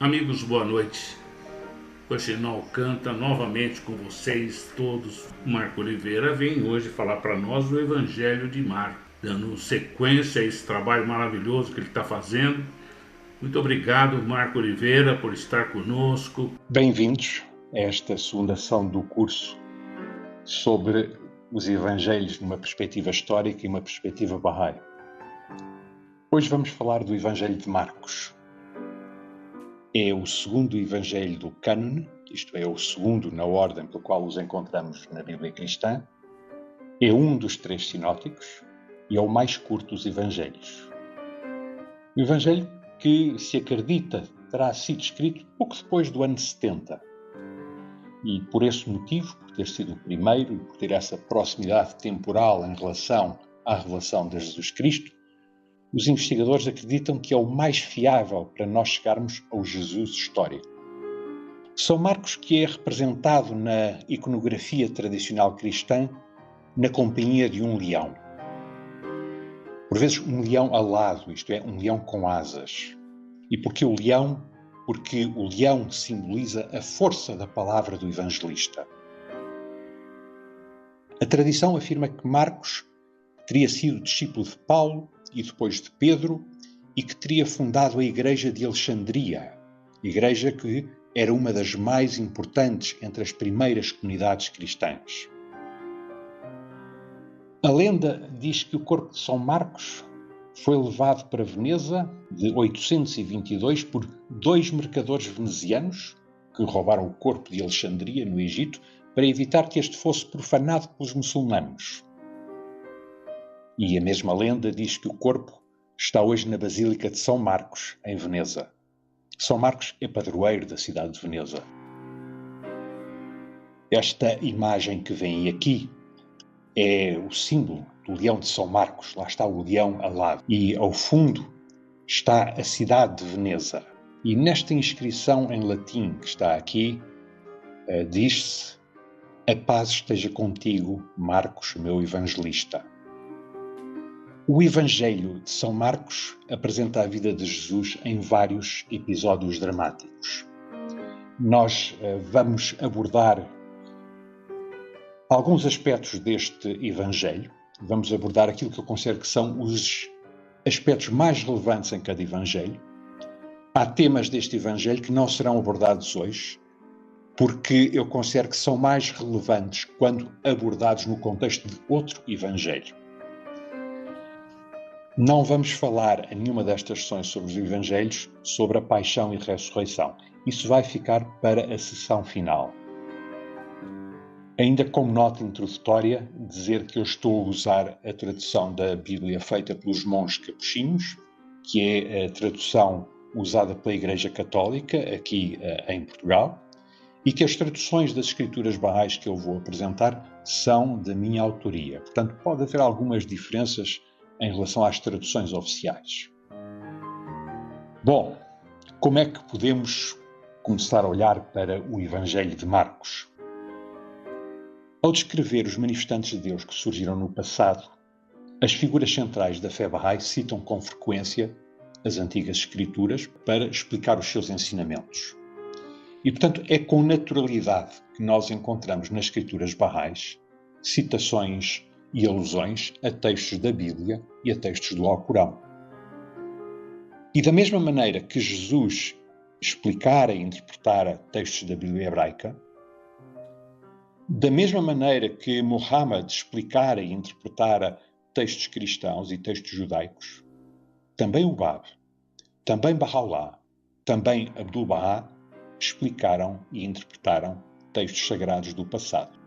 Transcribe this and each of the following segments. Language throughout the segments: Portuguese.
Amigos, boa noite. Hoje não canta novamente com vocês todos. Marco Oliveira vem hoje falar para nós do Evangelho de Marcos, dando sequência a esse trabalho maravilhoso que ele está fazendo. Muito obrigado, Marco Oliveira, por estar conosco. Bem-vindos a esta segunda sessão do curso sobre os Evangelhos numa perspectiva histórica e uma perspectiva Bahá'í. Hoje vamos falar do Evangelho de Marcos. É o segundo Evangelho do Cânone, isto é, o segundo na ordem pela qual os encontramos na Bíblia cristã. É um dos três sinóticos e é o mais curto dos Evangelhos. O Evangelho que se acredita terá sido escrito pouco depois do ano 70. E por esse motivo, por ter sido o primeiro e por ter essa proximidade temporal em relação à revelação de Jesus Cristo, os investigadores acreditam que é o mais fiável para nós chegarmos ao Jesus histórico. São Marcos que é representado na iconografia tradicional cristã na companhia de um leão. Por vezes um leão alado, isto é, um leão com asas. E porquê o leão? Porque o leão simboliza a força da palavra do evangelista. A tradição afirma que Marcos teria sido discípulo de Paulo e depois de Pedro e que teria fundado a Igreja de Alexandria, igreja que era uma das mais importantes entre as primeiras comunidades cristãs. A lenda diz que o corpo de São Marcos foi levado para Veneza de 822 por dois mercadores venezianos que roubaram o corpo de Alexandria, no Egito, para evitar que este fosse profanado pelos muçulmanos. E a mesma lenda diz que o corpo está hoje na Basílica de São Marcos, em Veneza. São Marcos é padroeiro da cidade de Veneza. Esta imagem que vem aqui é o símbolo do leão de São Marcos. Lá está o leão alado. E ao fundo está a cidade de Veneza. E nesta inscrição em latim que está aqui, diz-se: "A paz esteja contigo, Marcos, meu evangelista." O Evangelho de São Marcos apresenta a vida de Jesus em vários episódios dramáticos. Nós vamos abordar alguns aspectos deste Evangelho. Vamos abordar aquilo que eu considero que são os aspectos mais relevantes em cada Evangelho. Há temas deste Evangelho que não serão abordados hoje, porque eu considero que são mais relevantes quando abordados no contexto de outro Evangelho. Não vamos falar em nenhuma destas sessões sobre os Evangelhos sobre a paixão e ressurreição. Isso vai ficar para a sessão final. Ainda como nota introdutória, dizer que eu estou a usar a tradução da Bíblia feita pelos monges capuchinhos, que é a tradução usada pela Igreja Católica aqui em Portugal, e que as traduções das Escrituras Bahá'ís que eu vou apresentar são da minha autoria. Portanto, pode haver algumas diferenças em relação às traduções oficiais. Bom, como é que podemos começar a olhar para o Evangelho de Marcos? Ao descrever os manifestantes de Deus que surgiram no passado, as figuras centrais da fé Bahá'í citam com frequência as antigas Escrituras para explicar os seus ensinamentos. E, portanto, é com naturalidade que nós encontramos nas Escrituras Bahá'ís citações e alusões a textos da Bíblia e a textos do Alcorão. E da mesma maneira que Jesus explicara e interpretara textos da Bíblia hebraica, da mesma maneira que Muhammad explicara e interpretara textos cristãos e textos judaicos, também o Bab, também Bahá'u'lláh, também Abdu'l-Bahá explicaram e interpretaram textos sagrados do passado.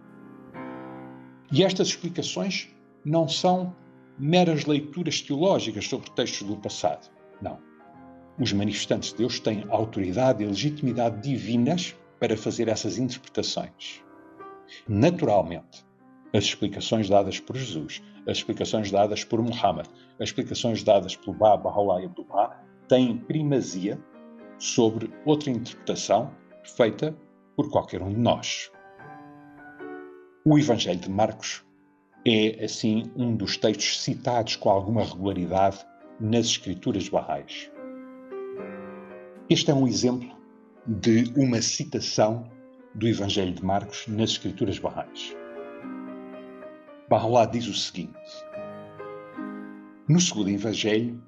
E estas explicações não são meras leituras teológicas sobre textos do passado. Não. Os manifestantes de Deus têm autoridade e legitimidade divinas para fazer essas interpretações. Naturalmente, as explicações dadas por Jesus, as explicações dadas por Muhammad, as explicações dadas pelo Bab, Bahá'u'lláh e Abdu'l-Bahá têm primazia sobre outra interpretação feita por qualquer um de nós. O Evangelho de Marcos é, assim, um dos textos citados com alguma regularidade nas Escrituras Bahá'ís. Este é um exemplo de uma citação do Evangelho de Marcos nas Escrituras Barrais. Baha'u'lláh diz o seguinte: no segundo Evangelho,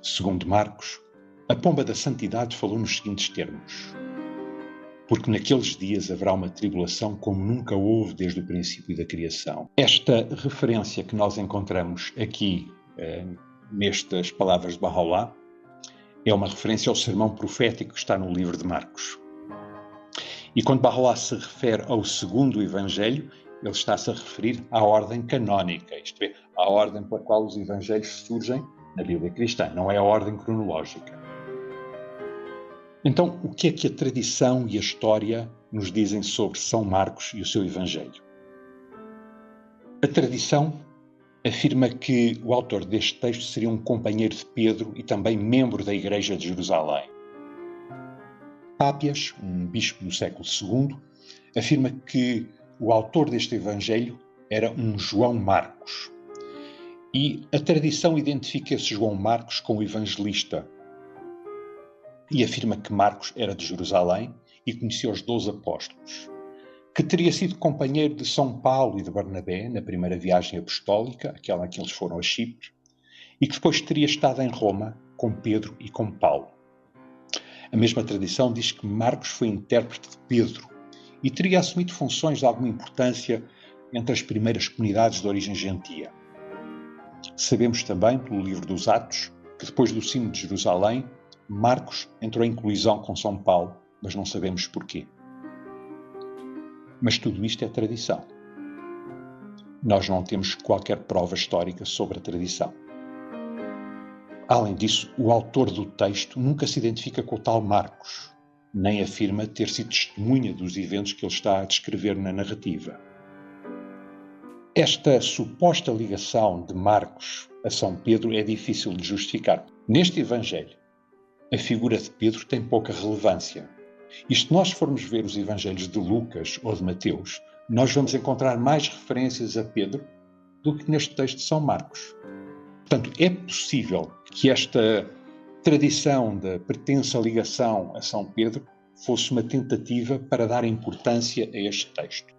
segundo Marcos, a pomba da santidade falou nos seguintes termos: porque naqueles dias haverá uma tribulação como nunca houve desde o princípio da criação. Esta referência que nós encontramos aqui nestas palavras de Baha'u'lláh é uma referência ao sermão profético que está no livro de Marcos. E quando Baha'u'lláh se refere ao segundo Evangelho, ele está-se a referir à ordem canónica, isto é, à ordem pela qual os Evangelhos surgem na Bíblia cristã, não é a ordem cronológica. Então, o que é que a tradição e a história nos dizem sobre São Marcos e o seu Evangelho? A tradição afirma que o autor deste texto seria um companheiro de Pedro e também membro da Igreja de Jerusalém. Pápias, um bispo do século II, afirma que o autor deste Evangelho era um João Marcos. E a tradição identifica esse João Marcos com o evangelista e afirma que Marcos era de Jerusalém e conhecia os 12 apóstolos, que teria sido companheiro de São Paulo e de Barnabé na primeira viagem apostólica, aquela em que eles foram a Chipre, e que depois teria estado em Roma com Pedro e com Paulo. A mesma tradição diz que Marcos foi intérprete de Pedro e teria assumido funções de alguma importância entre as primeiras comunidades de origem gentia. Sabemos também, pelo livro dos Atos, que depois do Sínodo de Jerusalém, Marcos entrou em colisão com São Paulo, mas não sabemos porquê. Mas tudo isto é tradição. Nós não temos qualquer prova histórica sobre a tradição. Além disso, o autor do texto nunca se identifica com o tal Marcos, nem afirma ter sido testemunha dos eventos que ele está a descrever na narrativa. Esta suposta ligação de Marcos a São Pedro é difícil de justificar. Neste Evangelho, a figura de Pedro tem pouca relevância. E se nós formos ver os Evangelhos de Lucas ou de Mateus, nós vamos encontrar mais referências a Pedro do que neste texto de São Marcos. Portanto, é possível que esta tradição da pretensa ligação a São Pedro fosse uma tentativa para dar importância a este texto.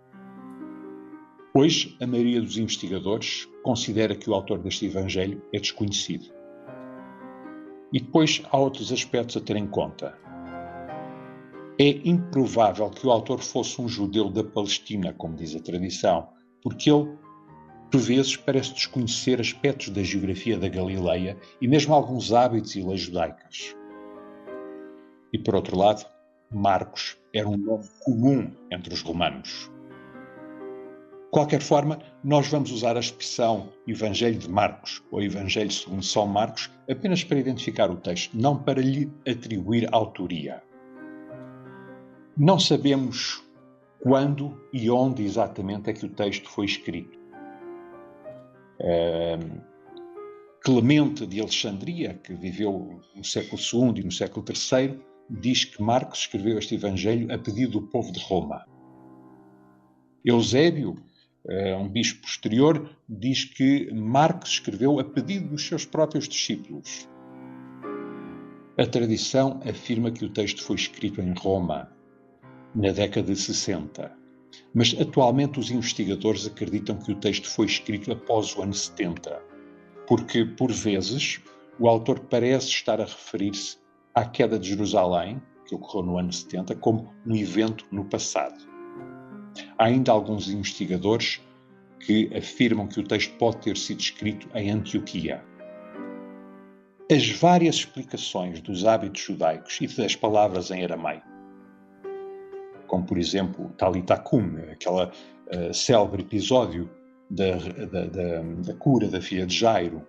Hoje, a maioria dos investigadores considera que o autor deste Evangelho é desconhecido. E depois há outros aspectos a ter em conta. É improvável que o autor fosse um judeu da Palestina, como diz a tradição, porque ele, por vezes, parece desconhecer aspectos da geografia da Galileia e mesmo alguns hábitos e leis judaicas. E, por outro lado, Marcos era um nome comum entre os romanos. De qualquer forma, nós vamos usar a expressão Evangelho de Marcos ou Evangelho segundo São Marcos apenas para identificar o texto, não para lhe atribuir autoria. Não sabemos quando e onde exatamente é que o texto foi escrito. Clemente de Alexandria, que viveu no século II e no século III, diz que Marcos escreveu este Evangelho a pedido do povo de Roma. Eusébio, um bispo posterior, diz que Marcos escreveu a pedido dos seus próprios discípulos. A tradição afirma que o texto foi escrito em Roma, na década de 60. Mas atualmente os investigadores acreditam que o texto foi escrito após o ano 70, porque, por vezes, o autor parece estar a referir-se à queda de Jerusalém, que ocorreu no ano 70, como um evento no passado. Há ainda alguns investigadores que afirmam que o texto pode ter sido escrito em Antioquia. As várias explicações dos hábitos judaicos e das palavras em aramaico, como por exemplo Talita Kum, aquele célebre episódio da cura da filha de Jairo.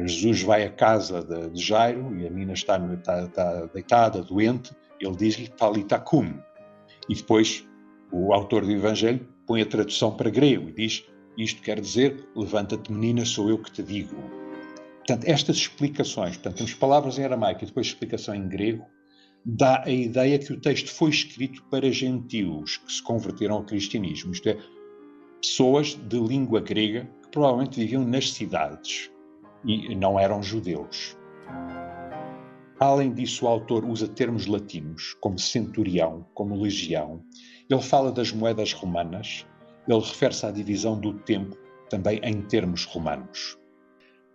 Jesus vai à casa de Jairo e a menina está deitada, doente, ele diz-lhe Talita Kum. E depois o autor do Evangelho põe a tradução para grego e diz: isto quer dizer, levanta-te menina, sou eu que te digo. Portanto, estas explicações, temos palavras em aramaico e depois explicação em grego, dá a ideia que o texto foi escrito para gentios que se converteram ao cristianismo, isto é, pessoas de língua grega que provavelmente viviam nas cidades e não eram judeus. Além disso, o autor usa termos latinos, como centurião, como legião. Ele fala das moedas romanas. Ele refere-se à divisão do tempo, também em termos romanos.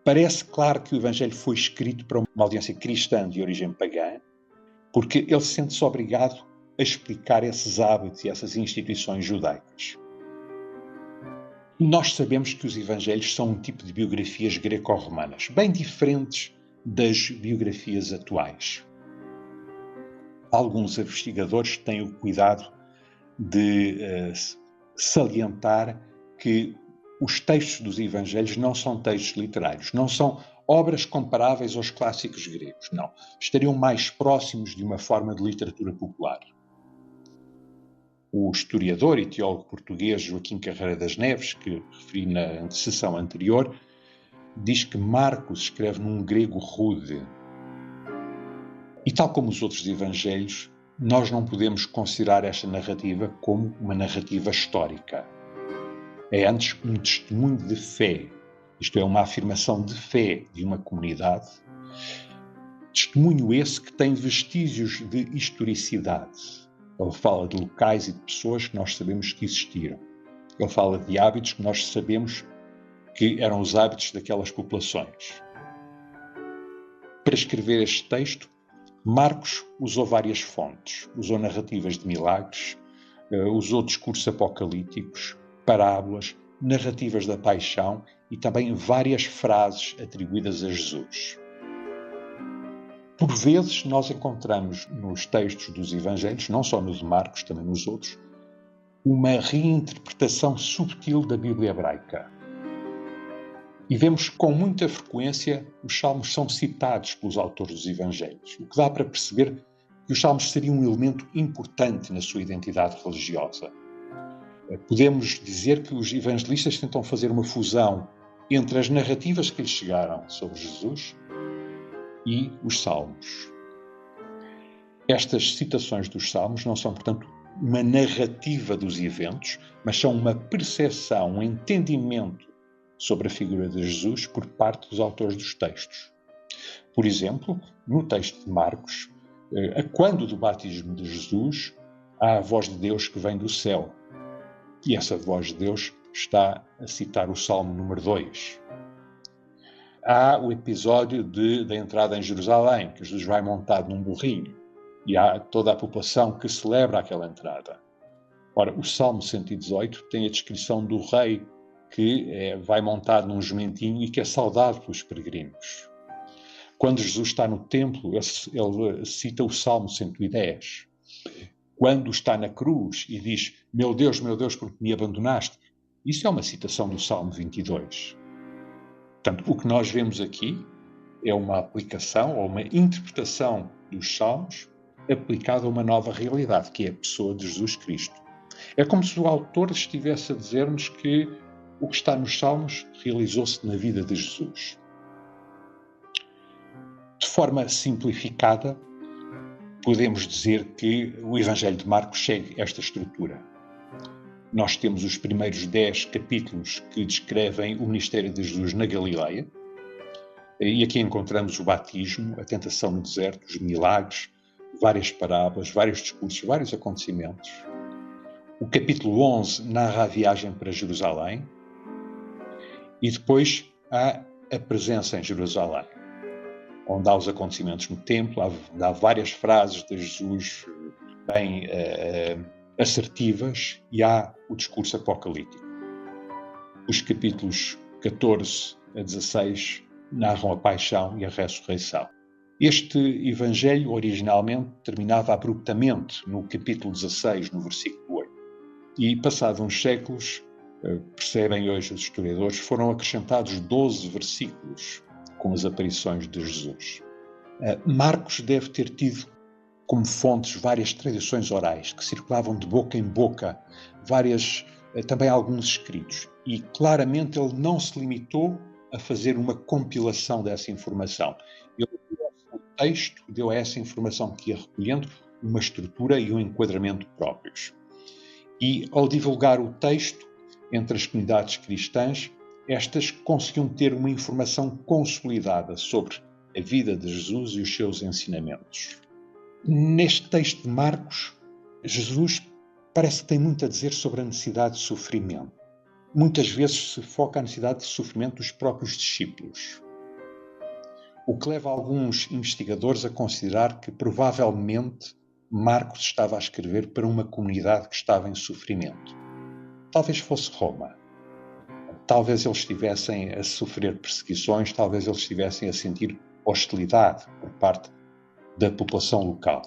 Parece claro que o Evangelho foi escrito para uma audiência cristã de origem pagã, porque ele sente-se obrigado a explicar esses hábitos e essas instituições judaicas. Nós sabemos que os Evangelhos são um tipo de biografias greco-romanas, bem diferentes das biografias atuais. Alguns investigadores têm o cuidado de salientar que os textos dos Evangelhos não são textos literários, não são obras comparáveis aos clássicos gregos, não. Estariam mais próximos de uma forma de literatura popular. O historiador e teólogo português Joaquim Carreira das Neves, que referi na sessão anterior, diz que Marcos escreve num grego rude. E tal como os outros evangelhos, nós não podemos considerar esta narrativa como uma narrativa histórica. É antes um testemunho de fé, isto é, uma afirmação de fé de uma comunidade. Testemunho esse que tem vestígios de historicidade. Ele fala de locais e de pessoas que nós sabemos que existiram. Ele fala de hábitos que nós sabemos que eram os hábitos daquelas populações. Para escrever este texto, Marcos usou várias fontes. Usou narrativas de milagres, usou discursos apocalípticos, parábolas, narrativas da paixão e também várias frases atribuídas a Jesus. Por vezes nós encontramos nos textos dos Evangelhos, não só no de Marcos, também nos outros, uma reinterpretação subtil da Bíblia hebraica. E vemos com muita frequência os salmos são citados pelos autores dos Evangelhos, o que dá para perceber que os salmos seriam um elemento importante na sua identidade religiosa. Podemos dizer que os evangelistas tentam fazer uma fusão entre as narrativas que lhes chegaram sobre Jesus e os salmos. Estas citações dos salmos não são, portanto, uma narrativa dos eventos, mas são uma percepção, um entendimento sobre a figura de Jesus por parte dos autores dos textos. Por exemplo, no texto de Marcos, a quando do batismo de Jesus, há a voz de Deus que vem do céu. E essa voz de Deus está a citar o Salmo número 2. Há o episódio da entrada em Jerusalém, que Jesus vai montado num burrinho, e há toda a população que celebra aquela entrada. Ora, o Salmo 118 tem a descrição do rei que vai montado num jumentinho e que é saudado pelos peregrinos. Quando Jesus está no templo, ele cita o Salmo 110. Quando está na cruz e diz, meu Deus, porque me abandonaste? Isso é uma citação do Salmo 22. Portanto, o que nós vemos aqui é uma aplicação ou uma interpretação dos Salmos aplicada a uma nova realidade, que é a pessoa de Jesus Cristo. É como se o autor estivesse a dizer-nos que o que está nos Salmos realizou-se na vida de Jesus. De forma simplificada, podemos dizer que o Evangelho de Marcos segue esta estrutura. Nós temos os primeiros 10 capítulos que descrevem o ministério de Jesus na Galileia, e aqui encontramos o batismo, a tentação no deserto, os milagres, várias parábolas, vários discursos, vários acontecimentos. O capítulo 11 narra a viagem para Jerusalém, e depois há a presença em Jerusalém, onde há os acontecimentos no templo, há várias frases de Jesus bem assertivas e há o discurso apocalíptico. Os capítulos 14 a 16 narram a paixão e a ressurreição. Este evangelho originalmente terminava abruptamente no capítulo 16, no versículo 8. E passados uns séculos, percebem hoje os historiadores, foram acrescentados 12 versículos com as aparições de Jesus. Marcos deve ter tido como fontes várias tradições orais que circulavam de boca em boca, também alguns escritos. E claramente ele não se limitou a fazer uma compilação dessa informação. Ele deu ao texto, deu a essa informação que ia recolhendo uma estrutura e um enquadramento próprios. E ao divulgar o texto entre as comunidades cristãs, estas conseguiam ter uma informação consolidada sobre a vida de Jesus e os seus ensinamentos. Neste texto de Marcos, Jesus parece que tem muito a dizer sobre a necessidade de sofrimento. Muitas vezes se foca a necessidade de sofrimento dos próprios discípulos, o que leva alguns investigadores a considerar que provavelmente Marcos estava a escrever para uma comunidade que estava em sofrimento. Talvez fosse Roma. Talvez eles estivessem a sofrer perseguições, talvez eles estivessem a sentir hostilidade por parte da população local.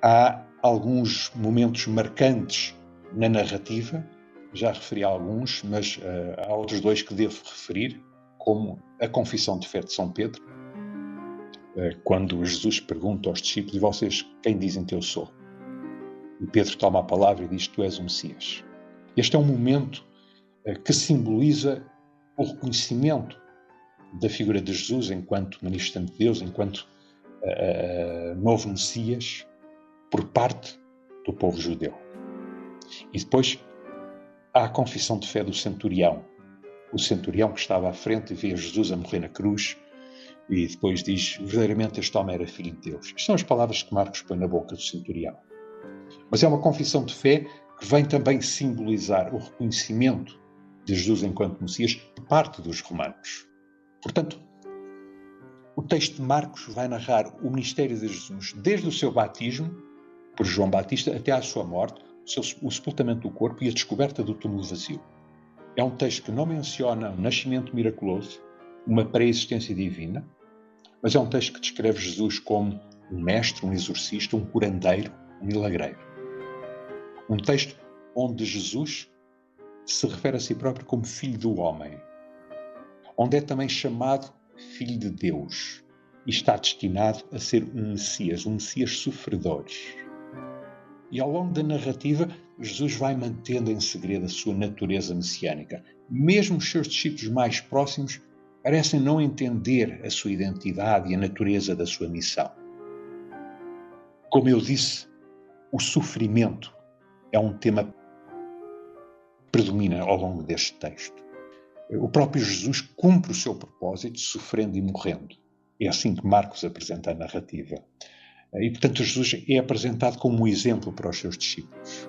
Há alguns momentos marcantes na narrativa, já referi a alguns, mas há outros dois que devo referir, como a confissão de fé de São Pedro, quando Jesus pergunta aos discípulos: vocês quem dizem que eu sou? E Pedro toma a palavra e diz: tu és o Messias. Este é um momento que simboliza o reconhecimento da figura de Jesus enquanto manifestante de Deus, enquanto novo Messias, por parte do povo judeu. E depois há a confissão de fé do centurião. O centurião que estava à frente e vê Jesus a morrer na cruz e depois diz: verdadeiramente este homem era filho de Deus. Estas são as palavras que Marcos põe na boca do centurião. Mas é uma confissão de fé que vem também simbolizar o reconhecimento de Jesus enquanto Messias por parte dos romanos. Portanto, o texto de Marcos vai narrar o ministério de Jesus desde o seu batismo por João Batista até à sua morte, o sepultamento do corpo e a descoberta do túmulo vazio. É um texto que não menciona um nascimento miraculoso, uma pré-existência divina, mas é um texto que descreve Jesus como um mestre, um exorcista, um curandeiro, um milagreiro. Um texto onde Jesus se refere a si próprio como filho do homem, onde é também chamado filho de Deus e está destinado a ser um Messias sofredor. E ao longo da narrativa, Jesus vai mantendo em segredo a sua natureza messiânica. Mesmo os seus discípulos mais próximos parecem não entender a sua identidade e a natureza da sua missão. Como eu disse, o sofrimento é um tema que predomina ao longo deste texto. O próprio Jesus cumpre o seu propósito sofrendo e morrendo. É assim que Marcos apresenta a narrativa. E, portanto, Jesus é apresentado como um exemplo para os seus discípulos.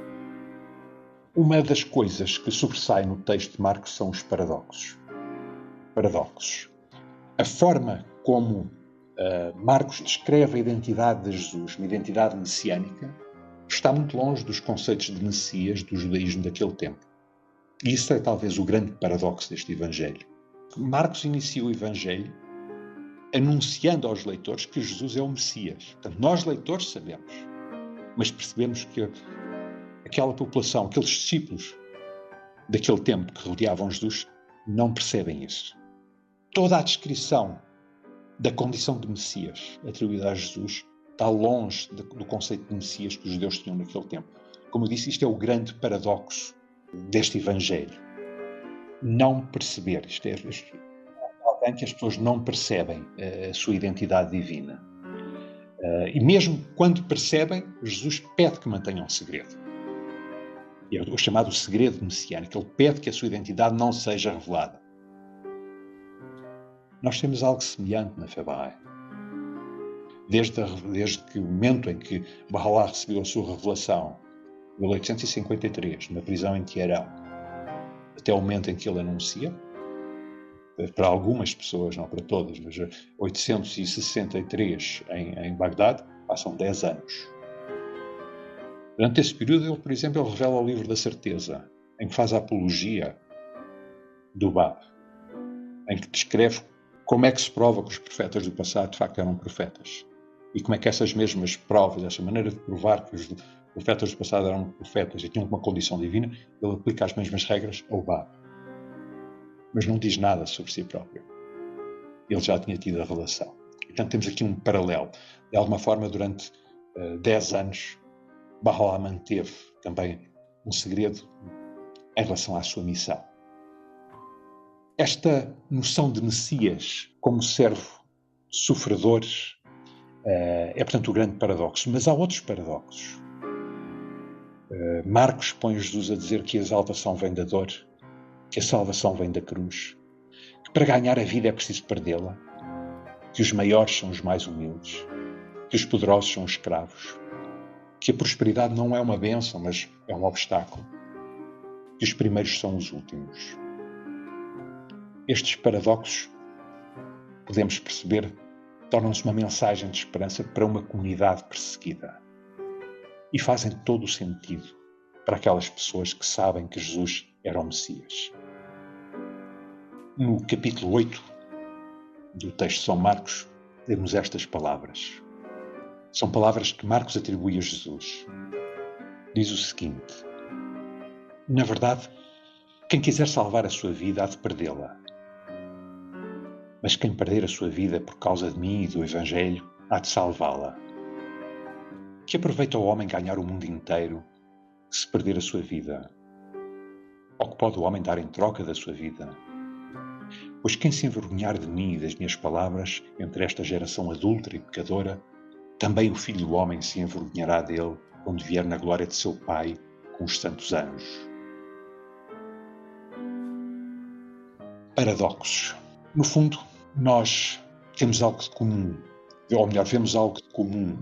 Uma das coisas que sobressai no texto de Marcos são os paradoxos. A forma como Marcos descreve a identidade de Jesus, uma identidade messiânica, está muito longe dos conceitos de Messias do judaísmo daquele tempo. E isso é talvez o grande paradoxo deste Evangelho. Marcos inicia o Evangelho anunciando aos leitores que Jesus é o Messias. Portanto, nós leitores sabemos, mas percebemos que aquela população, aqueles discípulos daquele tempo que rodeavam Jesus, não percebem isso. Toda a descrição da condição de Messias atribuída a Jesus está longe do conceito de Messias que os judeus tinham naquele tempo. Como eu disse, isto é o grande paradoxo deste Evangelho. Não perceber. Isto é alguém que as pessoas não percebem a sua identidade divina. E mesmo quando percebem, Jesus pede que mantenham o segredo. É o chamado segredo messiânico. Ele pede que a sua identidade não seja revelada. Nós temos algo semelhante na fé Bahá'í. Desde que o momento em que Bahá'u'lláh recebeu a sua revelação, em 1853, na prisão em Teherão, até o momento em que ele anuncia, para algumas pessoas, não para todas, mas 863 em Bagdade, passam 10 anos. Durante esse período, ele, por exemplo, ele revela o livro da certeza, em que faz a apologia do Bab, em que descreve como é que se prova que os profetas do passado de facto eram profetas. E como é que essas mesmas provas, essa maneira de provar que os profetas do passado eram profetas e tinham uma condição divina, ele aplica as mesmas regras ao Bab. Mas não diz nada sobre si próprio. Ele já tinha tido a revelação. Portanto, temos aqui um paralelo. De alguma forma, durante 10 anos, Bahá'u'lláh manteve também um segredo em relação à sua missão. Esta noção de Messias como servo sofredor é, portanto, o grande paradoxo. Mas há outros paradoxos. Marcos põe Jesus a dizer que a exaltação vem da dor, que a salvação vem da cruz, que para ganhar a vida é preciso perdê-la. que os maiores são os mais humildes, que os poderosos são os escravos, que a prosperidade não é uma bênção, mas é um obstáculo, que os primeiros são os últimos. Estes paradoxos, podemos perceber, tornam-se uma mensagem de esperança para uma comunidade perseguida e fazem todo o sentido para aquelas pessoas que sabem que Jesus era o Messias. No capítulo 8 do texto de São Marcos, temos estas palavras. São palavras que Marcos atribui a Jesus. Diz o seguinte: na verdade, quem quiser salvar a sua vida há de perdê-la. Mas quem perder a sua vida por causa de mim e do Evangelho há de salvá-la. Que aproveita o homem ganhar o mundo inteiro se perder a sua vida? Ou que pode o homem dar em troca da sua vida? Pois quem se envergonhar de mim e das minhas palavras entre esta geração adúltera e pecadora, também o Filho do Homem se envergonhará dele quando vier na glória de seu Pai com os santos anjos. Paradoxos. No fundo, nós temos algo de comum, ou melhor, vemos algo de comum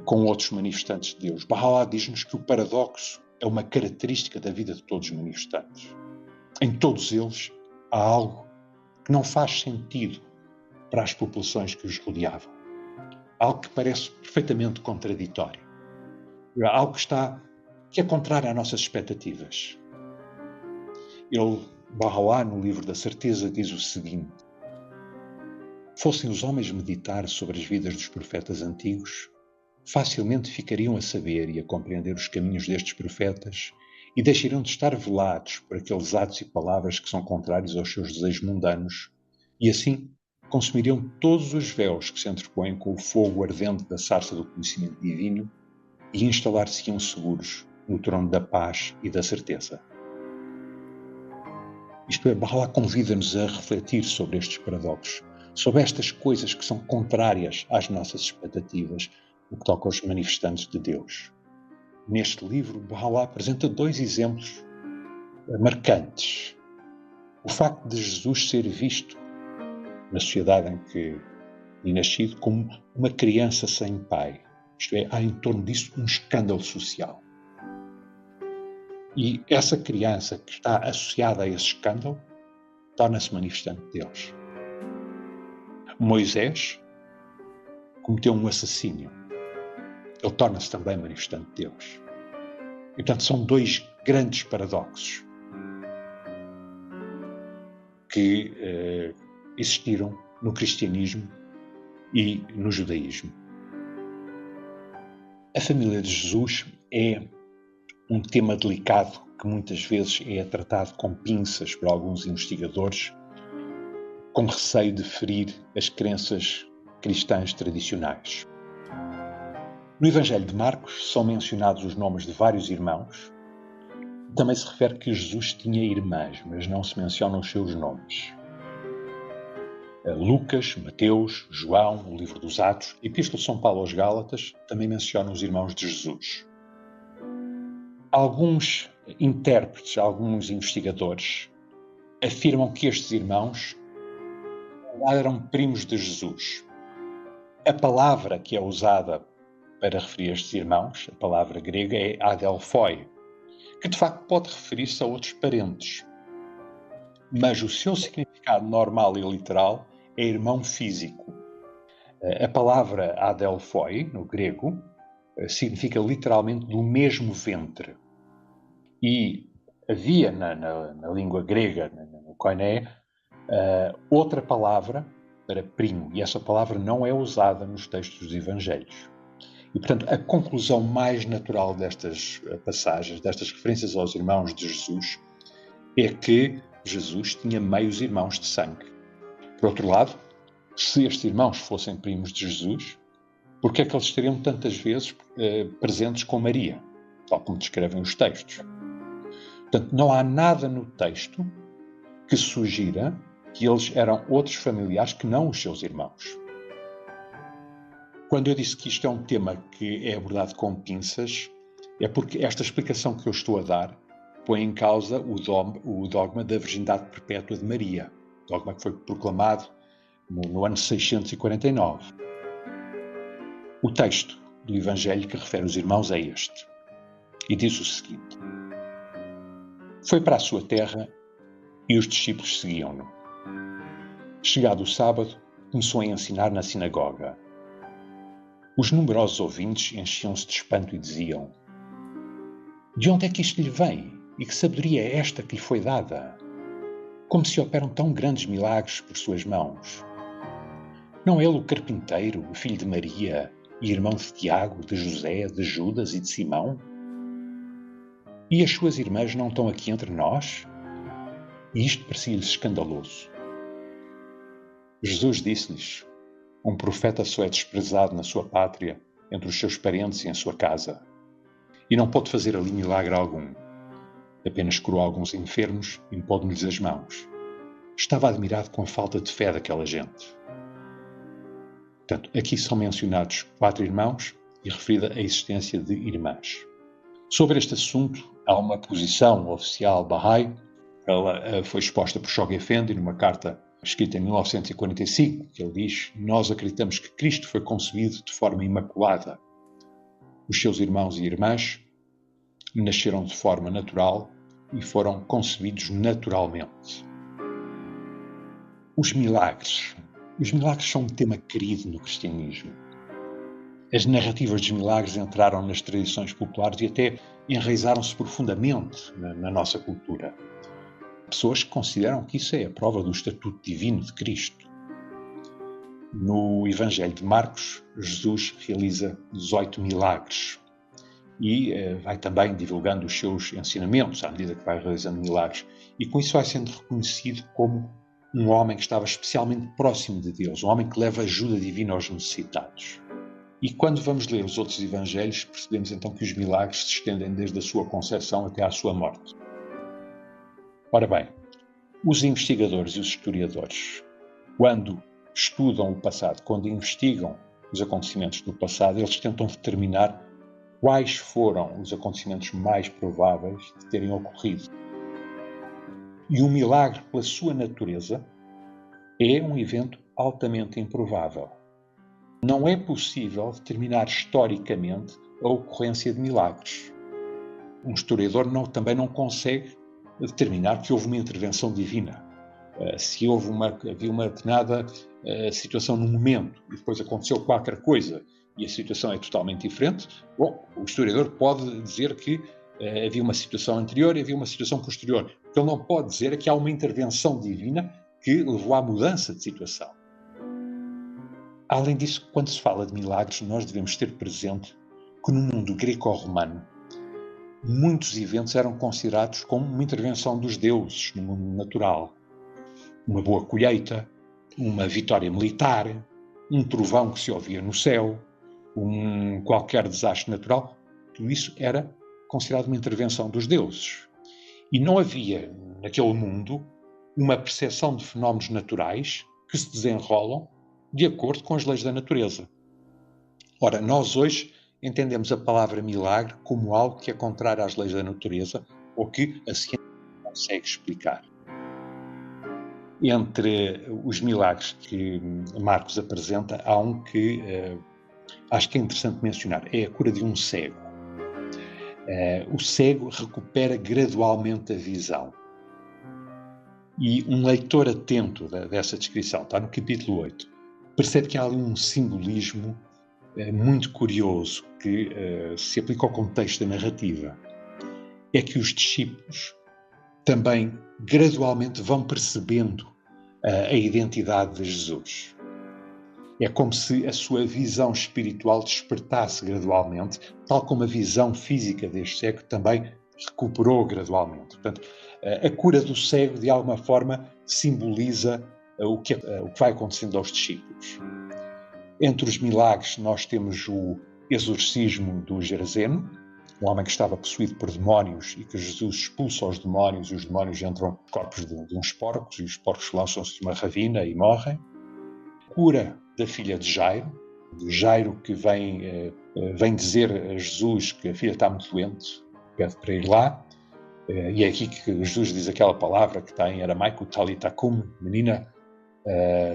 com outros manifestantes de Deus. Baha'u'lláh diz-nos que o paradoxo é uma característica da vida de todos os manifestantes. Em todos eles há algo que não faz sentido para as populações que os rodeavam. Algo que parece perfeitamente contraditório. Algo que é contrário às nossas expectativas. Baha'u'lláh, no livro da Certeza, diz o seguinte: fossem os homens meditar sobre as vidas dos profetas antigos, facilmente ficariam a saber e a compreender os caminhos destes profetas e deixariam de estar velados por aqueles atos e palavras que são contrários aos seus desejos mundanos, e assim consumiriam todos os véus que se entrepõem com o fogo ardente da sarça do conhecimento divino e instalar-se-iam seguros no trono da paz e da certeza. Isto é, Baha'u'lláh convida-nos a refletir sobre estes paradoxos, sobre estas coisas que são contrárias às nossas expectativas no que toca aos manifestantes de Deus. Neste livro, Baha'u'lláh apresenta 2 exemplos marcantes. O facto de Jesus ser visto na sociedade em que é nascido como uma criança sem pai. Isto é, há em torno disso um escândalo social. E essa criança que está associada a esse escândalo torna-se manifestante de Deus. Moisés cometeu um assassínio. Ele torna-se também manifestante de Deus. E, portanto, são 2 grandes paradoxos que existiram no cristianismo e no judaísmo. A família de Jesus é um tema delicado que muitas vezes é tratado com pinças por alguns investigadores, com receio de ferir as crenças cristãs tradicionais. No Evangelho de Marcos são mencionados os nomes de vários irmãos. Também se refere que Jesus tinha irmãs, mas não se mencionam os seus nomes. Lucas, Mateus, João, o livro dos Atos, a Epístola de São Paulo aos Gálatas também mencionam os irmãos de Jesus. Alguns intérpretes, alguns investigadores afirmam que estes irmãos eram primos de Jesus. A palavra que é usada para referir a estes irmãos, a palavra grega é adelphoi, que de facto pode referir-se a outros parentes. Mas o seu significado normal e literal é irmão físico. A palavra adelphoi, no grego, significa literalmente do mesmo ventre. E havia na língua grega, no koiné, outra palavra para primo, e essa palavra não é usada nos textos dos Evangelhos. E, portanto, a conclusão mais natural destas passagens, destas referências aos irmãos de Jesus, é que Jesus tinha meios irmãos de sangue. Por outro lado, se estes irmãos fossem primos de Jesus, por que é que eles estariam tantas vezes presentes com Maria, tal como descrevem os textos? Portanto, não há nada no texto que sugira que eles eram outros familiares que não os seus irmãos. Quando eu disse que isto é um tema que é abordado com pinças, é porque esta explicação que eu estou a dar põe em causa o dogma da virgindade perpétua de Maria, dogma que foi proclamado no ano 649. O texto do Evangelho que refere os irmãos é este, e diz o seguinte: Foi para a sua terra e os discípulos seguiam-no. Chegado o sábado, começou a ensinar na sinagoga. Os numerosos ouvintes enchiam-se de espanto e diziam: De onde é que isto lhe vem? E que sabedoria é esta que lhe foi dada? Como se operam tão grandes milagres por suas mãos? Não é ele o carpinteiro, o filho de Maria, e irmão de Tiago, de José, de Judas e de Simão? E as suas irmãs não estão aqui entre nós? E isto parecia-lhes escandaloso. Jesus disse-lhes: Um profeta só é desprezado na sua pátria, entre os seus parentes e em sua casa. E não pode fazer ali milagre algum. Apenas curou alguns enfermos e impôs-lhes as mãos. Estava admirado com a falta de fé daquela gente. Portanto, aqui são mencionados 4 irmãos e referida a existência de irmãs. Sobre este assunto, há uma posição oficial Bahá'í. Ela foi exposta por Shoghi Effendi numa carta escrita em 1945, que ele diz: Nós acreditamos que Cristo foi concebido de forma imaculada. Os seus irmãos e irmãs nasceram de forma natural e foram concebidos naturalmente. Os milagres. Os milagres são um tema querido no cristianismo. As narrativas dos milagres entraram nas tradições populares e até enraizaram-se profundamente na nossa cultura. Pessoas que consideram que isso é a prova do estatuto divino de Cristo. No Evangelho de Marcos, Jesus realiza 18 milagres e vai também divulgando os seus ensinamentos à medida que vai realizando milagres. E com isso vai sendo reconhecido como um homem que estava especialmente próximo de Deus, um homem que leva ajuda divina aos necessitados. E quando vamos ler os outros evangelhos, percebemos então que os milagres se estendem desde a sua concepção até à sua morte. Ora bem, os investigadores e os historiadores, quando estudam o passado, quando investigam os acontecimentos do passado, eles tentam determinar quais foram os acontecimentos mais prováveis de terem ocorrido. E o milagre, pela sua natureza, é um evento altamente improvável. Não é possível determinar historicamente a ocorrência de milagres. Um historiador também não consegue determinar que houve uma intervenção divina. Se havia uma determinada situação no momento e depois aconteceu qualquer coisa e a situação é totalmente diferente, bom, o historiador pode dizer que havia uma situação anterior e havia uma situação posterior. O que ele não pode dizer é que há uma intervenção divina que levou à mudança de situação. Além disso, quando se fala de milagres, nós devemos ter presente que no mundo greco-romano muitos eventos eram considerados como uma intervenção dos deuses no mundo natural. Uma boa colheita, uma vitória militar, um trovão que se ouvia no céu, qualquer desastre natural, tudo isso era considerado uma intervenção dos deuses. E não havia, naquele mundo, uma percepção de fenómenos naturais que se desenrolam de acordo com as leis da natureza. Ora, nós hoje entendemos a palavra milagre como algo que é contrário às leis da natureza ou que a ciência não consegue explicar. Entre os milagres que Marcos apresenta, há um que acho que é interessante mencionar, é a cura de um cego. O cego recupera gradualmente a visão. E um leitor atento dessa descrição, está no capítulo 8, percebe que há ali um simbolismo muito curioso que se aplica ao contexto da narrativa. É que os discípulos também gradualmente vão percebendo a identidade de Jesus. É como se a sua visão espiritual despertasse gradualmente, tal como a visão física deste cego também recuperou gradualmente. Portanto, a cura do cego, de alguma forma, simboliza o que vai acontecendo aos discípulos. Entre os milagres, nós temos o exorcismo do Geraseno, um homem que estava possuído por demónios e que Jesus expulsa os demónios, e os demónios entram nos corpos de uns porcos, e os porcos lançam-se de uma ravina e morrem. A cura da filha de Jairo que vem dizer a Jesus que a filha está muito doente, pede para ir lá, e é aqui que Jesus diz aquela palavra que está em aramaico, talitha cum, menina,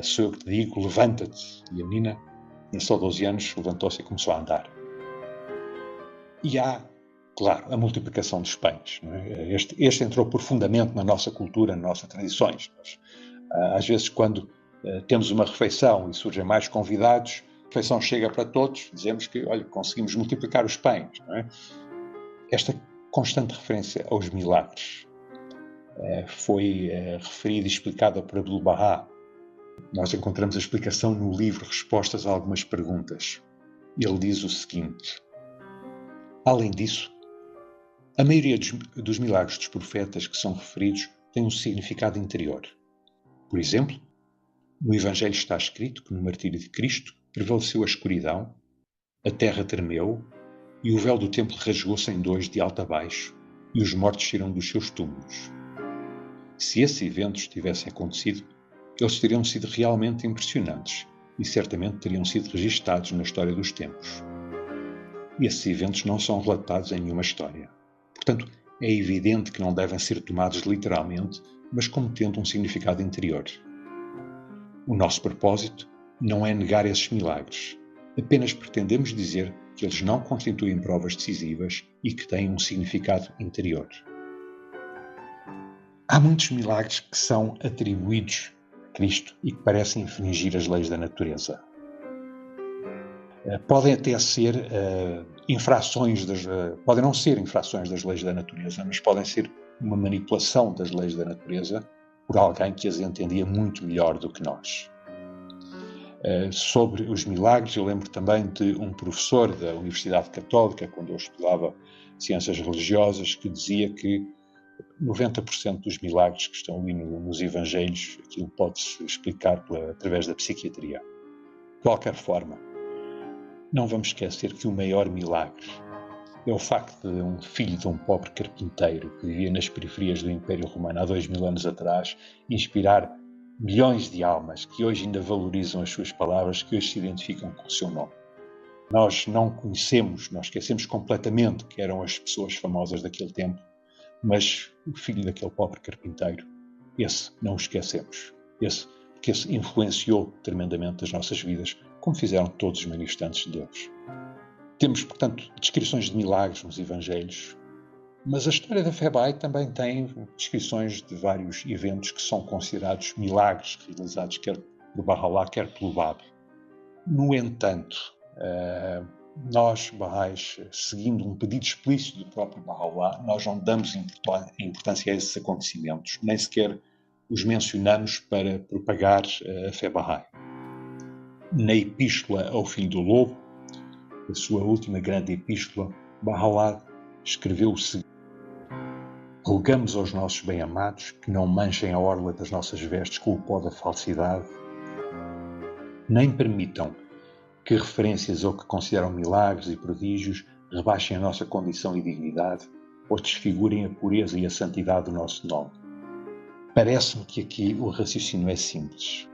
Sou eu que te digo, levanta-te. E a menina, em só 12 anos, levantou-se e começou a andar. E há, claro, a multiplicação dos pães. Não é? Este entrou profundamente na nossa cultura, nas nossas tradições. Mas, às vezes, quando temos uma refeição e surgem mais convidados, a refeição chega para todos, dizemos que, olha, conseguimos multiplicar os pães. Não é? Esta constante referência aos milagres foi referida e explicada por Abdu'l-Bahá. Nós encontramos a explicação no livro Respostas a Algumas Perguntas. Ele diz o seguinte: além disso, a maioria dos milagres dos profetas que são referidos tem um significado interior. Por exemplo, no Evangelho está escrito que no martírio de Cristo prevaleceu a escuridão, a terra tremeu e o véu do templo rasgou-se em dois de alto a baixo e os mortos saíram dos seus túmulos. Se esses eventos tivessem acontecido, eles teriam sido realmente impressionantes e certamente teriam sido registados na história dos tempos. E esses eventos não são relatados em nenhuma história. Portanto, é evidente que não devem ser tomados literalmente, mas como tendo um significado interior. O nosso propósito não é negar esses milagres. Apenas pretendemos dizer que eles não constituem provas decisivas e que têm um significado interior. Há muitos milagres que são atribuídos a Cristo e que parecem infringir as leis da natureza. Podem até ser podem não ser infrações das leis da natureza, mas podem ser uma manipulação das leis da natureza por alguém que as entendia muito melhor do que nós. Sobre os milagres, eu lembro também de um professor da Universidade Católica, quando eu estudava ciências religiosas, que dizia que 90% dos milagres que estão ali nos Evangelhos, aquilo pode-se explicar através da psiquiatria. De qualquer forma, não vamos esquecer que o maior milagre é o facto de um filho de um pobre carpinteiro que vivia nas periferias do Império Romano há 2000 anos atrás inspirar milhões de almas que hoje ainda valorizam as suas palavras, que hoje se identificam com o seu nome. Nós não conhecemos, nós esquecemos completamente que eram as pessoas famosas daquele tempo, mas o filho daquele pobre carpinteiro, esse não o esquecemos. Porque esse influenciou tremendamente as nossas vidas, como fizeram todos os manifestantes de Deus. Temos, portanto, descrições de milagres nos Evangelhos, mas a história da fé Bahá'í também tem descrições de vários eventos que são considerados milagres realizados quer por Bahá'u'lláh, quer pelo Báb. No entanto, nós, Bahá'ís, seguindo um pedido explícito do próprio Bahá'u'lláh, nós não damos importância a esses acontecimentos, nem sequer os mencionamos para propagar a fé Bahá'í. Na Epístola ao Filho do Lobo, a sua última grande epístola, Bahá'u'lláh escreveu o seguinte: rogamos aos nossos bem-amados que não manchem a orla das nossas vestes com o pó da falsidade, nem permitam que referências ao que consideram milagres e prodígios rebaixem a nossa condição e dignidade ou desfigurem a pureza e a santidade do nosso nome. Parece-me que aqui o raciocínio é simples.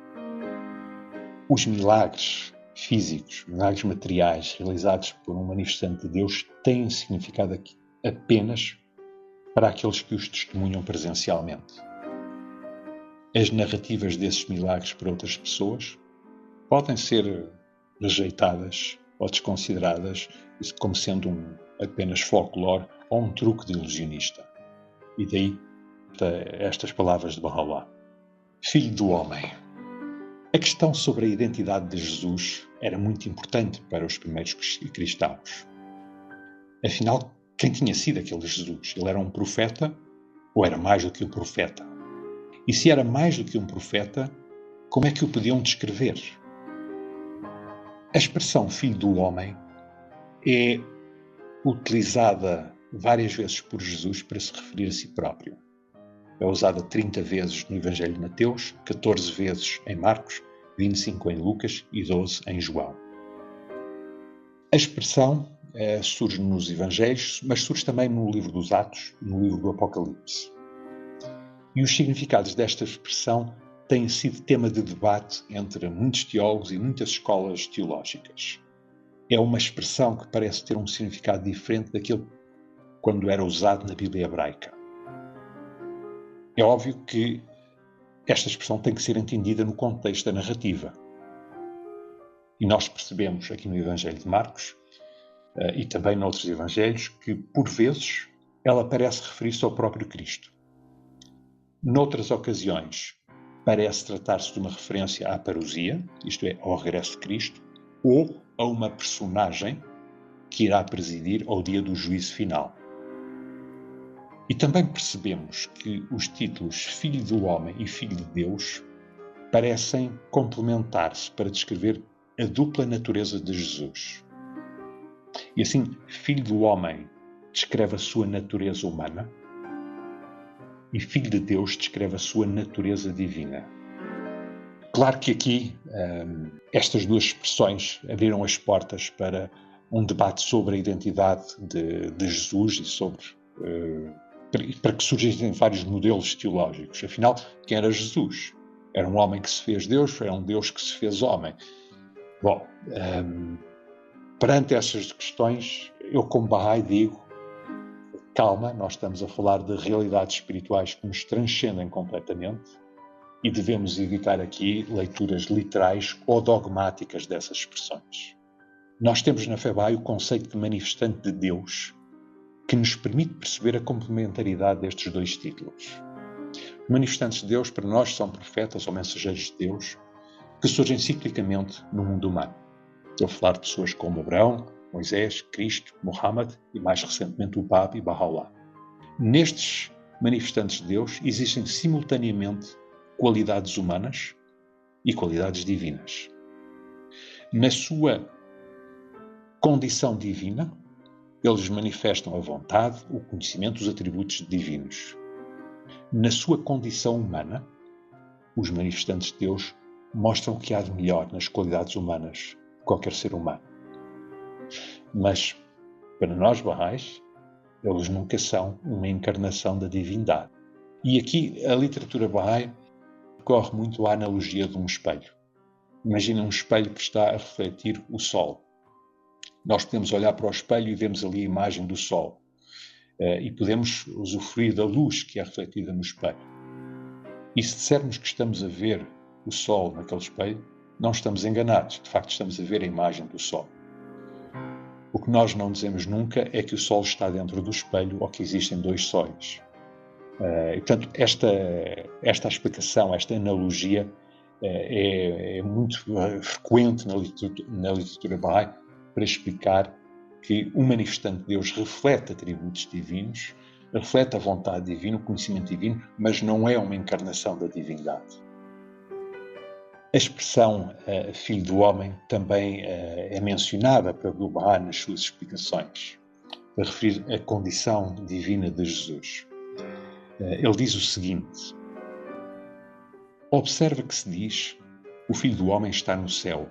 Os milagres físicos, milagres materiais realizados por um manifestante de Deus têm significado aqui apenas para aqueles que os testemunham presencialmente. As narrativas desses milagres para outras pessoas podem ser rejeitadas ou desconsideradas como sendo apenas folclore ou um truque de ilusionista. E daí estas palavras de Bahá'u'lláh. Filho do homem. A questão sobre a identidade de Jesus era muito importante para os primeiros cristãos. Afinal, quem tinha sido aquele Jesus? Ele era um profeta ou era mais do que um profeta? E se era mais do que um profeta, como é que o podiam descrever? A expressão filho do homem é utilizada várias vezes por Jesus para se referir a si próprio. É usada 30 vezes no Evangelho de Mateus, 14 vezes em Marcos, 25 em Lucas e 12 em João. A expressão surge nos Evangelhos, mas surge também no livro dos Atos e no livro do Apocalipse. E os significados desta expressão têm sido tema de debate entre muitos teólogos e muitas escolas teológicas. É uma expressão que parece ter um significado diferente daquele quando era usado na Bíblia hebraica. É óbvio que esta expressão tem que ser entendida no contexto da narrativa. E nós percebemos aqui no Evangelho de Marcos e também noutros evangelhos que, por vezes, ela parece referir-se ao próprio Cristo. Noutras ocasiões, parece tratar-se de uma referência à parousia, isto é, ao regresso de Cristo, ou a uma personagem que irá presidir ao dia do juízo final. E também percebemos que os títulos Filho do Homem e Filho de Deus parecem complementar-se para descrever a dupla natureza de Jesus. E assim, Filho do Homem descreve a sua natureza humana e Filho de Deus descreve a sua natureza divina. Claro que aqui estas duas expressões abriram as portas para um debate sobre a identidade de Jesus e sobre para que surgissem vários modelos teológicos. Afinal, quem era Jesus? Era um homem que se fez Deus, era um Deus que se fez homem. Bom, perante essas questões, eu como Bahá'í digo, calma, nós estamos a falar de realidades espirituais que nos transcendem completamente e devemos evitar aqui leituras literais ou dogmáticas dessas expressões. Nós temos na fé Bahá'í o conceito de manifestante de Deus, que nos permite perceber a complementaridade destes dois títulos. Os manifestantes de Deus, para nós, são profetas ou mensageiros de Deus que surgem ciclicamente no mundo humano. Estou a falar de pessoas como Abraão, Moisés, Cristo, Muhammad e, mais recentemente, o Papa e Baha'u'lláh. Nestes manifestantes de Deus existem simultaneamente qualidades humanas e qualidades divinas. Na sua condição divina, eles manifestam a vontade, o conhecimento, os atributos divinos. Na sua condição humana, os manifestantes de Deus mostram o que há de melhor nas qualidades humanas de qualquer ser humano. Mas, para nós Bahá'ís, eles nunca são uma encarnação da divindade. E aqui a literatura Bahá'í recorre muito à analogia de um espelho. Imagina um espelho que está a refletir o sol. Nós podemos olhar para o espelho e vemos ali a imagem do sol. E podemos usufruir da luz que é refletida no espelho. E se dissermos que estamos a ver o sol naquele espelho, não estamos enganados. De facto, estamos a ver a imagem do sol. O que nós não dizemos nunca é que o sol está dentro do espelho ou que existem dois sóis. E, portanto, esta explicação, esta analogia é muito frequente na literatura Bahá'í para explicar que o manifestante de Deus reflete atributos divinos, reflete a vontade divina, o conhecimento divino, mas não é uma encarnação da divindade. A expressão Filho do Homem também é mencionada por Abdul Baha nas suas explicações, para referir a condição divina de Jesus. Ele diz o seguinte: observa que se diz, o Filho do Homem está no céu,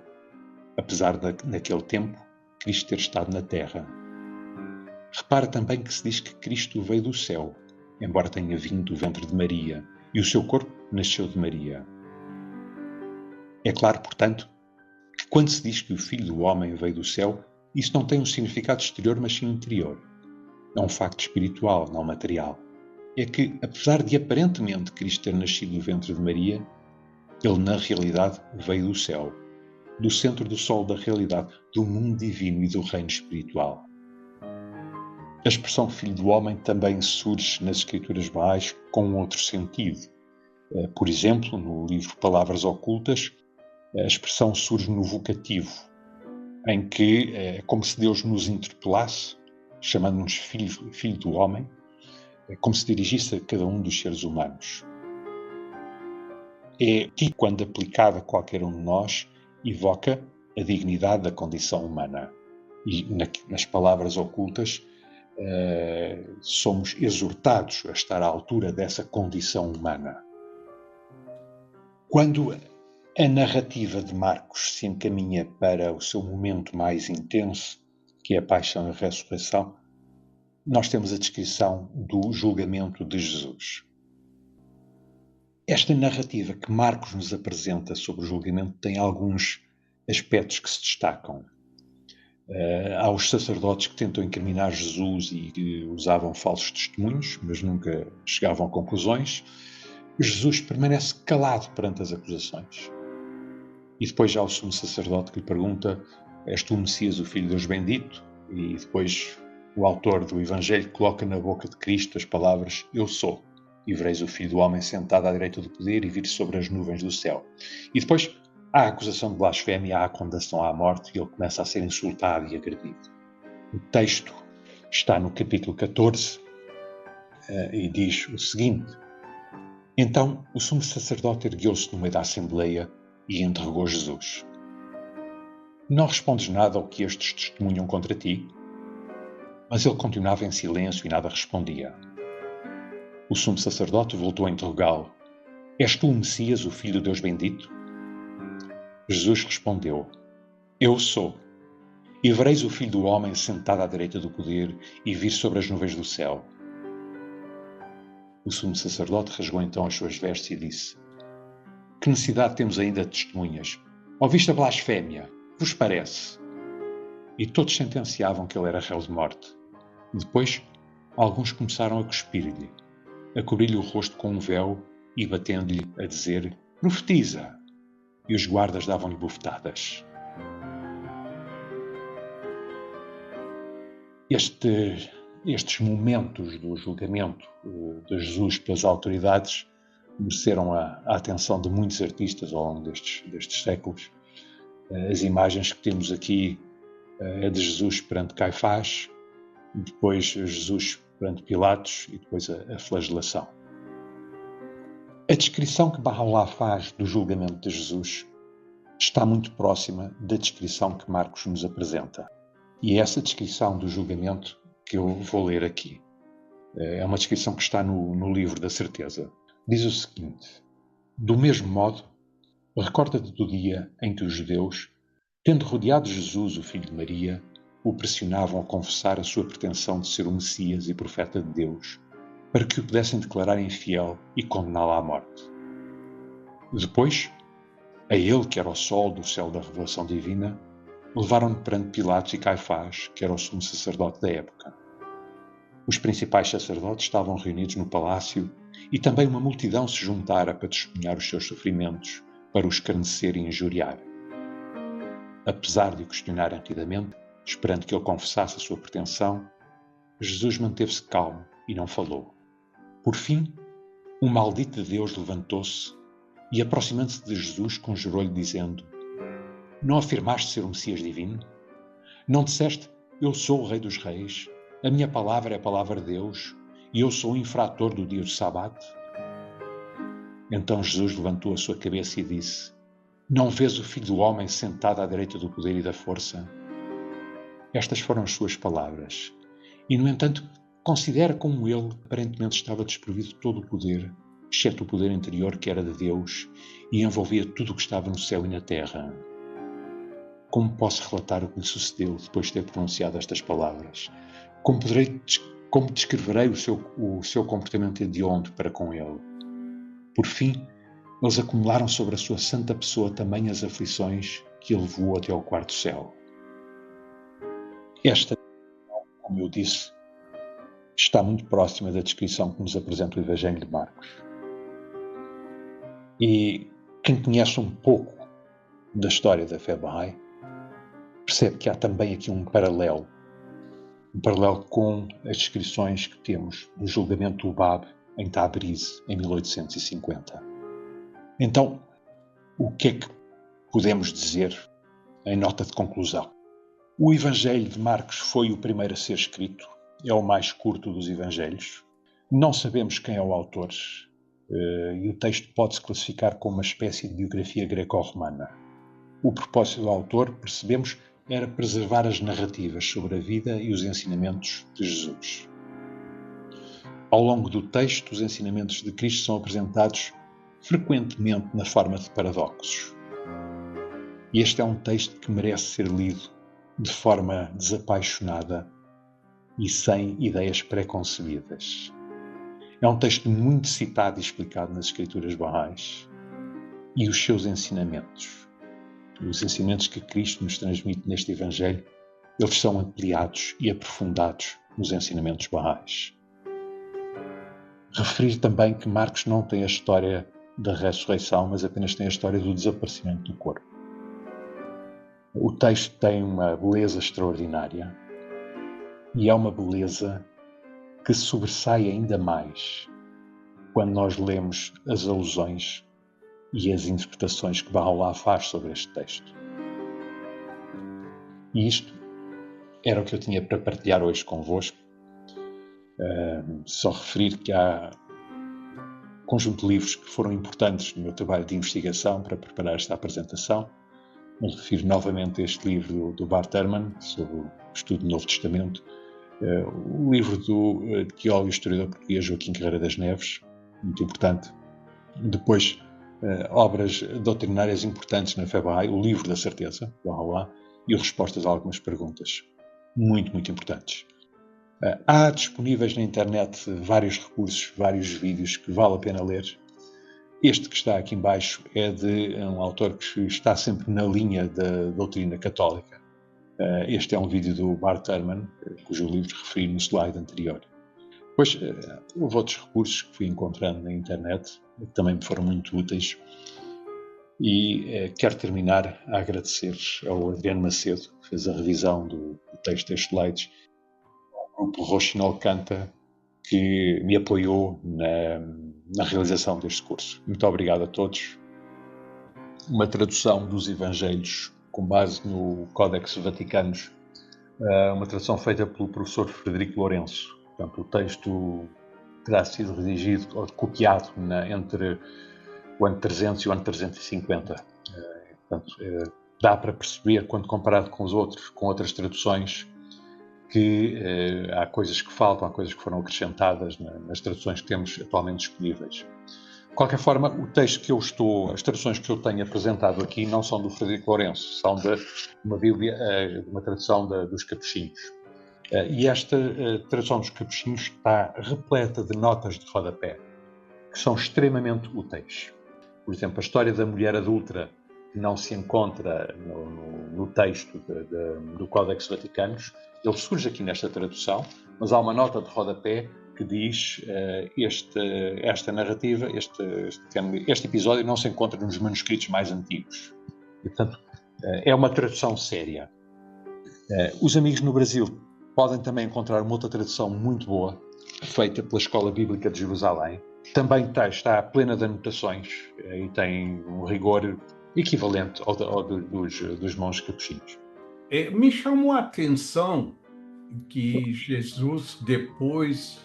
apesar de, naquele tempo, Cristo ter estado na terra. Repara também que se diz que Cristo veio do céu, embora tenha vindo do ventre de Maria, e o seu corpo nasceu de Maria. É claro, portanto, que quando se diz que o Filho do Homem veio do céu, isso não tem um significado exterior, mas sim interior. É um facto espiritual, não material. É que, apesar de aparentemente Cristo ter nascido do ventre de Maria, ele na realidade veio do céu, do centro do sol da realidade, do mundo divino e do reino espiritual. A expressão Filho do Homem também surge nas escrituras bahá'ís com um outro sentido. Por exemplo, no livro Palavras Ocultas, a expressão surge no vocativo, em que é como se Deus nos interpelasse, chamando-nos filho do homem, como se dirigisse a cada um dos seres humanos. É que, quando aplicada a qualquer um de nós, evoca a dignidade da condição humana. E nas palavras ocultas somos exortados a estar à altura dessa condição humana. Quando a narrativa de Marcos se encaminha para o seu momento mais intenso, que é a paixão e a ressurreição, nós temos a descrição do julgamento de Jesus. Esta narrativa que Marcos nos apresenta sobre o julgamento tem alguns aspectos que se destacam. Há os sacerdotes que tentam incriminar Jesus e que usavam falsos testemunhos, mas nunca chegavam a conclusões. Jesus permanece calado perante as acusações. E depois já o sumo sacerdote que lhe pergunta: és tu o Messias, o Filho de Deus bendito? E depois o autor do Evangelho coloca na boca de Cristo as palavras: eu sou. E vereis o Filho do Homem sentado à direita do poder e vir sobre as nuvens do céu. E depois há a acusação de blasfémia, há a condenação à morte e ele começa a ser insultado e agredido. O texto está no capítulo 14 e diz o seguinte: então o sumo sacerdote ergueu-se no meio da assembleia e interrogou Jesus: não respondes nada ao que estes testemunham contra ti? Mas ele continuava em silêncio e nada respondia. O sumo sacerdote voltou a interrogá-lo: és tu o Messias, o Filho de Deus bendito? Jesus respondeu: eu sou. E vereis o Filho do Homem sentado à direita do poder e vir sobre as nuvens do céu. O sumo sacerdote rasgou então as suas vestes e disse: que necessidade temos ainda de testemunhas? Ouviste a blasfémia? Que vos parece? E todos sentenciavam que ele era réu de morte. Depois, alguns começaram a cuspir-lhe, a cobrir-lhe o rosto com um véu e batendo-lhe a dizer: profetiza! E os guardas davam-lhe bofetadas. Estes momentos do julgamento de Jesus pelas autoridades mereceram a atenção de muitos artistas ao longo destes séculos. As imagens que temos aqui é de Jesus perante Caifás, depois Jesus perante Pilatos e depois a flagelação. A descrição que Bahá'u'lláh faz do julgamento de Jesus está muito próxima da descrição que Marcos nos apresenta. E é essa descrição do julgamento que eu vou ler aqui. É uma descrição que está no livro da certeza. Diz o seguinte: do mesmo modo, recorda-te do dia em que os judeus, tendo rodeado Jesus, o filho de Maria, o pressionavam a confessar a sua pretensão de ser o Messias e profeta de Deus, para que o pudessem declarar infiel e condená-lo à morte. Depois, a ele, que era o sol do céu da revelação divina, levaram-no perante Pilatos e Caifás, que era o sumo sacerdote da época. Os principais sacerdotes estavam reunidos no palácio e também uma multidão se juntara para testemunhar os seus sofrimentos, para o escarnecer e injuriar. Apesar de o questionarem retidamente, esperando que ele confessasse a sua pretensão, Jesus manteve-se calmo e não falou. Por fim, um maldito de Deus levantou-se e, aproximando-se de Jesus, conjurou-lhe dizendo: não afirmaste ser o Messias divino? Não disseste: eu sou o Rei dos Reis, a minha palavra é a palavra de Deus, e eu sou o infrator do dia do sábado? Então Jesus levantou a sua cabeça e disse: não vês o Filho do Homem sentado à direita do poder e da força? Estas foram as suas palavras. E, no entanto, considera como ele aparentemente estava desprovido de todo o poder, exceto o poder interior que era de Deus e envolvia tudo o que estava no céu e na terra. Como posso relatar o que lhe sucedeu depois de ter pronunciado estas palavras? Como descreverei o seu comportamento hediondo para com ele? Por fim, eles acumularam sobre a sua santa pessoa tamanhas aflições que ele levou até ao quarto céu. Esta, como eu disse, está muito próxima da descrição que nos apresenta o Evangelho de Marcos. E quem conhece um pouco da história da fé Bahá'í percebe que há também aqui um paralelo com as descrições que temos do julgamento do Bab em Tabriz, em 1850. Então, o que é que podemos dizer em nota de conclusão? O Evangelho de Marcos foi o primeiro a ser escrito, é o mais curto dos Evangelhos. Não sabemos quem é o autor, e o texto pode-se classificar como uma espécie de biografia greco-romana. O propósito do autor, percebemos, era preservar as narrativas sobre a vida e os ensinamentos de Jesus. Ao longo do texto, os ensinamentos de Cristo são apresentados frequentemente na forma de paradoxos. E este é um texto que merece ser lido de forma desapaixonada e sem ideias preconcebidas. É um texto muito citado e explicado nas Escrituras Bahá'ís e os seus ensinamentos. Os ensinamentos que Cristo nos transmite neste Evangelho, eles são ampliados e aprofundados nos ensinamentos Bahá'ís. Referir também que Marcos não tem a história da ressurreição, mas apenas tem a história do desaparecimento do corpo. O texto tem uma beleza extraordinária e é uma beleza que sobressai ainda mais quando nós lemos as alusões e as interpretações que Baha'u'lláh faz sobre este texto. E isto era o que eu tinha para partilhar hoje convosco. Só referir que há um conjunto de livros que foram importantes no meu trabalho de investigação para preparar esta apresentação. Me refiro novamente a este livro do Bart Ehrman, sobre o estudo do Novo Testamento, o livro do teólogo e historiador português Joaquim Carreira das Neves, muito importante. Depois, obras doutrinárias importantes na fé Bahá'í, o Livro da Certeza, Baha'u'lláh, e respostas a algumas perguntas, muito importantes. Há disponíveis na internet vários recursos, vários vídeos que vale a pena ler. Este que está aqui em baixo é de um autor que está sempre na linha da doutrina católica. Este é um vídeo do Bart Ehrman, cujo livro referi no slide anterior. Depois, houve outros recursos que fui encontrando na internet, que também me foram muito úteis. E quero terminar a agradecer ao Adriano Macedo, que fez a revisão do texto destes slides, ao grupo Rochinol Canta, que me apoiou na realização deste curso. Muito obrigado a todos. Uma tradução dos Evangelhos com base no Códex Vaticanos, uma tradução feita pelo professor Frederico Lourenço. Portanto, o texto terá sido redigido ou copiado entre o ano 300 e o ano 350. Portanto, dá para perceber, quando comparado com os outros, com outras traduções, que há coisas que faltam, há coisas que foram acrescentadas nas traduções que temos atualmente disponíveis. De qualquer forma, o texto as traduções que eu tenho apresentado aqui não são do Frederico Lourenço, são de uma Bíblia, uma tradução dos Capuchinhos. E esta tradução dos Capuchinhos está repleta de notas de rodapé, que são extremamente úteis. Por exemplo, a história da mulher adúltera, que não se encontra no texto do Códex Vaticanos, ele surge aqui nesta tradução, mas há uma nota de rodapé que diz esta narrativa, este episódio não se encontra nos manuscritos mais antigos. E, portanto, é uma tradução séria. Os amigos no Brasil podem também encontrar uma outra tradução muito boa, feita pela Escola Bíblica de Jerusalém. Também está plena de anotações e tem um rigor equivalente ao dos monges capuchinhos. Me chamou a atenção que Jesus, depois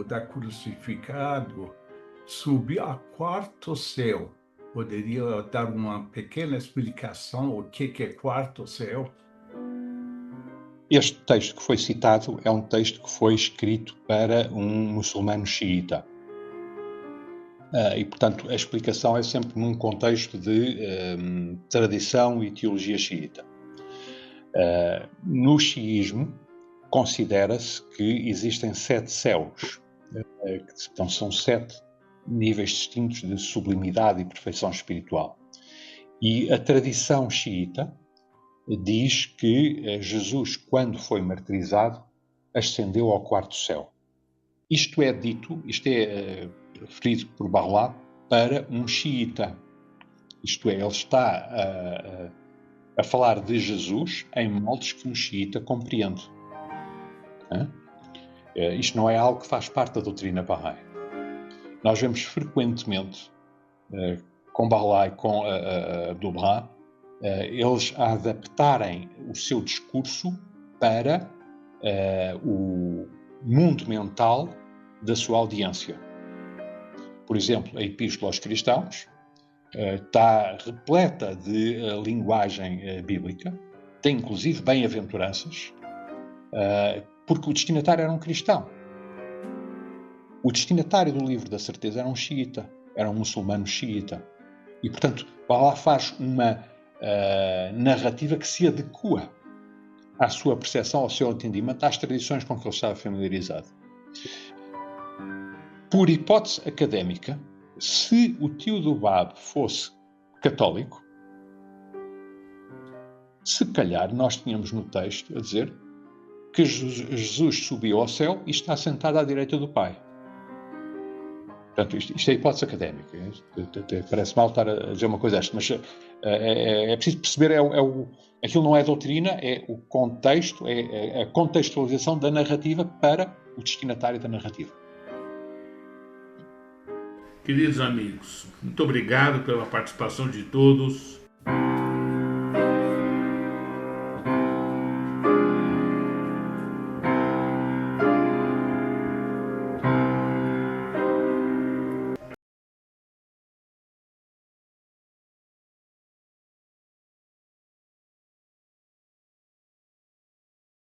da crucificado, subiu ao quarto céu. Poderia dar uma pequena explicação o que é quarto céu? Este texto que foi citado é um texto que foi escrito para um muçulmano xiita. E, portanto, a explicação é sempre num contexto de tradição e teologia xiita. No xiismo, considera-se que existem 7 céus. Então, são 7 níveis distintos de sublimidade e perfeição espiritual. E a tradição xiita diz que Jesus, quando foi martirizado, ascendeu ao quarto céu. Isto é referido por Baha'u'lláh para um xiita. Isto é, ele está a falar de Jesus em moldes que um xiita compreende. Isto não é algo que faz parte da doutrina Bahá'í. Nós vemos frequentemente, com Baha'u'lláh e com Abdul-Bahá, eles a adaptarem o seu discurso para o mundo mental da sua audiência. Por exemplo, a Epístola aos Cristãos está repleta de linguagem bíblica, tem inclusive bem-aventuranças, porque o destinatário era um cristão. O destinatário do Livro da Certeza era um xiita, era um muçulmano xiita. E, portanto, Baha'u'lláh faz uma narrativa que se adequa à sua percepção, ao seu entendimento, às tradições com que ele estava familiarizado. Por hipótese académica, se o tio do Bab fosse católico, se calhar nós tínhamos no texto a dizer que Jesus subiu ao céu e está sentado à direita do Pai. Portanto, isto é hipótese académica. Parece mal estar a dizer uma coisa desta, mas é preciso perceber, aquilo não é doutrina, é o contexto, é a contextualização da narrativa para o destinatário da narrativa. Queridos amigos, muito obrigado pela participação de todos.